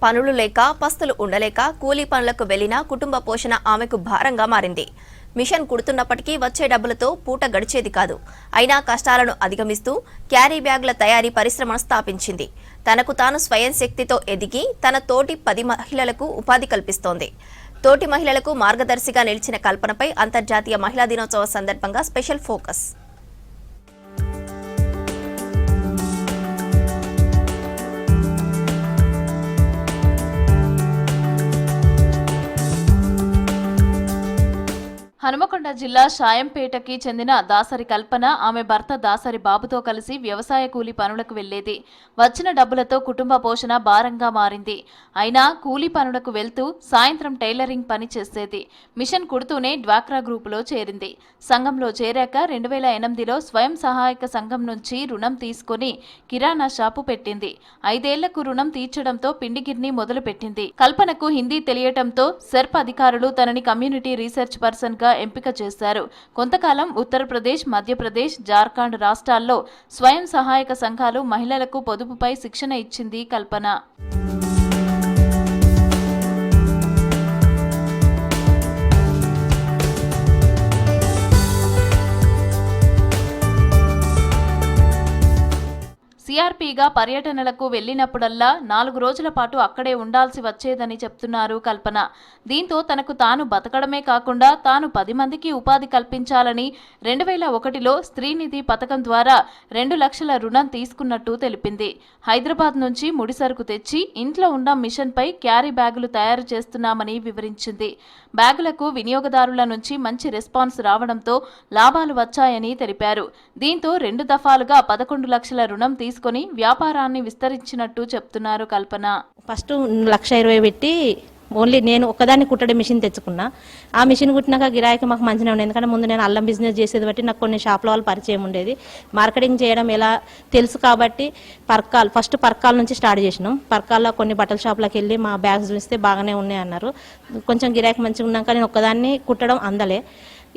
పనులు లేక పస్తులు ఉండలేక కూలీ పనులకు వెళ్లిన కుటుంబ పోషణ ఆమెకు భారంగా మారింది. మిషన్ కుడుతున్నప్పటికీ వచ్చే డబ్బులతో పూట గడిచేది కాదు. అయినా కష్టాలను అధిగమిస్తూ క్యారీ బ్యాగుల తయారీ పరిశ్రమను స్థాపించింది. తనకు తాను స్వయం శక్తితో ఎదిగి తన తోటి 10 మహిళలకు ఉపాధి కల్పిస్తోంది. తోటి మహిళలకు మార్గదర్శిగా నిలిచిన కల్పనపై అంతర్జాతీయ మహిళా దినోత్సవం సందర్భంగా స్పెషల్ ఫోకస్. హనుమకొండ జిల్లా షాయంపేటకి చెందిన దాసరి కల్పన ఆమె భర్త దాసరి బాబుతో కలిసి వ్యవసాయ కూలీ పనులకు వెళ్లేది. వచ్చిన డబ్బులతో కుటుంబ పోషణ భారంగా మారింది. అయినా కూలీ పనులకు వెళ్తూ సాయంత్రం టైలరింగ్ పని చేసేది. మిషన్ కుడుతూనే డ్వాక్రా గ్రూపులో చేరింది. సంఘంలో చేరాక 2008లో స్వయం సహాయక సంఘం నుంచి రుణం తీసుకుని కిరాణా షాపు పెట్టింది. 5 ఏళ్లకు రుణం తీర్చడంతో పిండిగిర్ని మొదలుపెట్టింది. కల్పనకు హిందీ తెలియటంతో సెర్ప్ అధికారులు తనని కమ్యూనిటీ రీసెర్చ్ పర్సన్ గా ఎంపిక చేశారు. కొంతకాలం ఉత్తరప్రదేశ్, మధ్యప్రదేశ్, జార్ఖండ్ రాష్ట్రాల్లో స్వయం సహాయక సంఘాలు మహిళలకు పొదుపుపై శిక్షణ ఇచ్చింది కల్పన. సిఆర్పీగా పర్యటనలకు వెళ్లినప్పుడల్లా 4 రోజుల పాటు అక్కడే ఉండాల్సి వచ్చేదని చెప్తున్నారు కల్పన. దీంతో తనకు తాను బతకడమే కాకుండా తాను 10 మందికి ఉపాధి కల్పించాలని 2001లో స్త్రీనిధి పథకం ద్వారా 2 లక్షల రుణం తీసుకున్నట్టు తెలిపింది. హైదరాబాద్ నుంచి ముడిసరుకు తెచ్చి ఇంట్లో ఉన్న మిషన్పై క్యారీ బ్యాగులు తయారు చేస్తున్నామని వివరించింది. బ్యాగులకు వినియోగదారుల నుంచి మంచి రెస్పాన్స్ రావడంతో లాభాలు వచ్చాయని తెలిపారు. దీంతో 2 దఫాలుగా 11 లక్షల రుణం తీసుకుని వ్యాపారాన్ని విస్తరించినట్టు చెప్తున్నారు కల్పన. ఫస్ట్ 1,20,000 పెట్టి ఓన్లీ నేను ఒక్కదాన్ని కుట్టడే మిషన్ తెచ్చుకున్నా. ఆ మిషన్ కుట్టినాక గిరాకీ మాకు మంచిగా ఉండేది. ఎందుకంటే ముందు నేను అల్లం బిజినెస్ చేసేది బట్టి నాకు కొన్ని షాపుల వాళ్ళు పరిచయం ఉండేది. మార్కెటింగ్ చేయడం ఎలా తెలుసు కాబట్టి ఫస్ట్ పర్కాల నుంచి స్టార్ట్ చేసినాం. పర్కాల్లో కొన్ని బట్టల షాపులకు వెళ్ళి మా బ్యాగ్స్ చూస్తే బాగానే ఉన్నాయి అన్నారు. కొంచెం గిరాకీ మంచిగా ఉన్నాక నేను ఒక్కదాన్ని కుట్టడం అందలే.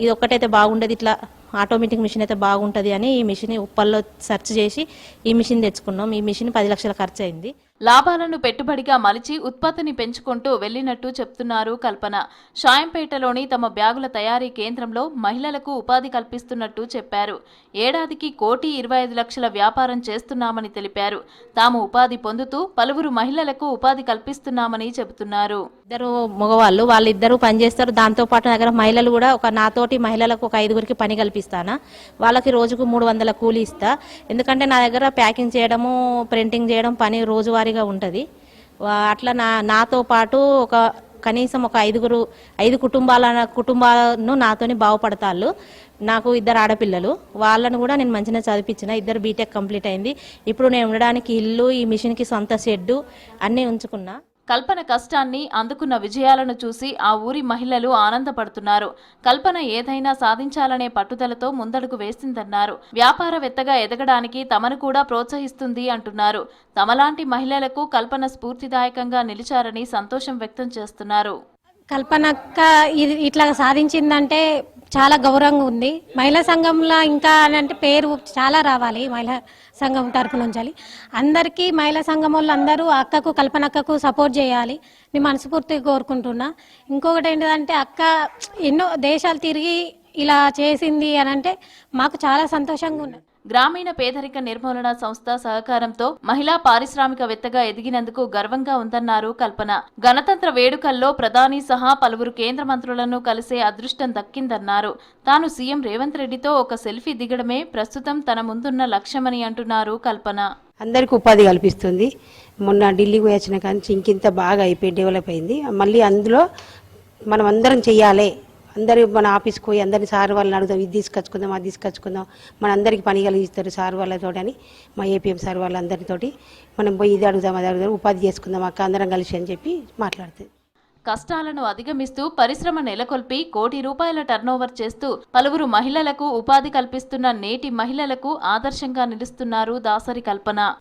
ఇది ఒక్కటైతే బాగుండేది, ఇట్లా ఆటోమేటిక్ మిషన్ అయితే బాగుంటుంది అని ఈ మిషన్ ఉప్పల్లో సెర్చ్ చేసి ఈ మిషన్ తెచ్చుకున్నాం. ఈ మిషన్ 10 లక్షల ఖర్చు అయింది. లాభాలను పెట్టుబడిగా మలిచి ఉత్పత్తిని పెంచుకుంటూ వెళ్లినట్టు చెప్తున్నారు కల్పన. షాయంపేటలోని తమ బ్యాగుల తయారీ కేంద్రంలో మహిళలకు ఉపాధి కల్పిస్తున్నట్టు చెప్పారు. ఏడాదికి 1,25,00,000 వ్యాపారం చేస్తున్నామని తెలిపారు. తాము ఉపాధి పొందుతూ పలువురు మహిళలకు ఉపాధి కల్పిస్తున్నామని చెబుతున్నారు. 2 మగవాళ్ళు వాళ్ళిద్దరూ పనిచేస్తారు. దాంతోపాటు దగ్గర మహిళలు కూడా నాతోటి మహిళలకు ఒక 5గురికి పని కల్పిస్తానా. వాళ్ళకి రోజుకు 300 కూలీ ఇస్తా. ఎందుకంటే నా దగ్గర ప్యాకింగ్ చేయడము, ప్రింటింగ్ చేయడం పని రోజువారీగా ఉంటుంది. అట్లా నాతో పాటు కనీసం ఒక 5 కుటుంబాలను నాతోని బాగుపడతాళ్ళు. నాకు 2 ఆడపిల్లలు, వాళ్ళను కూడా నేను మంచిగా చదివించిన. 2 బీటెక్ కంప్లీట్ అయింది. ఇప్పుడు నేను ఉండడానికి ఇల్లు, ఈ మిషన్కి సొంత షెడ్డు అన్నీ ఉంచుకున్నా. కల్పన కష్టాన్ని, అందుకున్న విజయాలను చూసి ఆ ఊరి మహిళలు ఆనందపడుతున్నారు. కల్పన ఏదైనా సాధించాలనే పట్టుదలతో ముందడుగు వేసిందన్నారు. వ్యాపారవేత్తగా ఎదగడానికి తమను కూడా ప్రోత్సహిస్తుంది అంటున్నారు. తమలాంటి మహిళలకు కల్పన స్ఫూర్తిదాయకంగా నిలిచారని సంతోషం వ్యక్తం చేస్తున్నారు. కల్పనక్క ఇట్లా సాధించిందంటే చాలా గౌరవంగా ఉంది. మహిళా సంఘంలో ఇంకా అంటే పేరు చాలా రావాలి. మహిళా సంఘం తరపు నుంచి అందరికీ మహిళా సంఘం వాళ్ళు అందరూ అక్కకు, కల్పనక్కకు సపోర్ట్ చేయాలి నేను మనస్ఫూర్తిగా కోరుకుంటున్నా. ఇంకొకటి ఏంటంటే అక్క ఎన్నో దేశాలు తిరిగి ఇలా చేసింది అని అంటే మాకు చాలా సంతోషంగా ఉన్నది. గ్రామీణ పేదరిక నిర్మూలన సంస్థ సహకారంతో మహిళా పారిశ్రామికవేత్తగా ఎదిగినందుకు గర్వంగా ఉందన్నారు కల్పన. గణతంత్ర వేడుకల్లో ప్రధాని సహా పలువురు కేంద్ర మంత్రులను కలిసే అదృష్టం దక్కిందన్నారు. తాను సీఎం రేవంత్ రెడ్డితో ఒక సెల్ఫీ దిగడమే ప్రస్తుతం తన ముందున్న లక్ష్యమని అంటున్నారు కల్పన. అందరికీ ఉపాధి కల్పిస్తుంది. మొన్న ఢిల్లీకి వచ్చిన కానీ ఇంకింత బాగా అయిపోయి డెవలప్ అయింది. మళ్ళీ అందులో మనం అందరం చెయ్యాలి. అందరూ మన ఆఫీస్కి పోయి అందరినీ సార్ వాళ్ళని అడుగుతాం, ఇది తీసుకొచ్చుకుందాం, అది తీసుకొచ్చుకుందాం, మన అందరికీ పని కలిగిస్తారు సార్ వాళ్ళతో అని మా ఏపీఎం సార్ వాళ్ళందరితోటి మనం పోయి ఇది అడుగుదాం, అది అడుగుదాం, ఉపాధి చేసుకుందాం అక్క అందరం కలిసి అని చెప్పి మాట్లాడుతుంది. కష్టాలను అధిగమిస్తూ పరిశ్రమ నెలకొల్పి ₹1 కోటి టర్నోవర్ చేస్తూ పలువురు మహిళలకు ఉపాధి కల్పిస్తున్న నేటి మహిళలకు ఆదర్శంగా నిలుస్తున్నారు దాసరి కల్పన.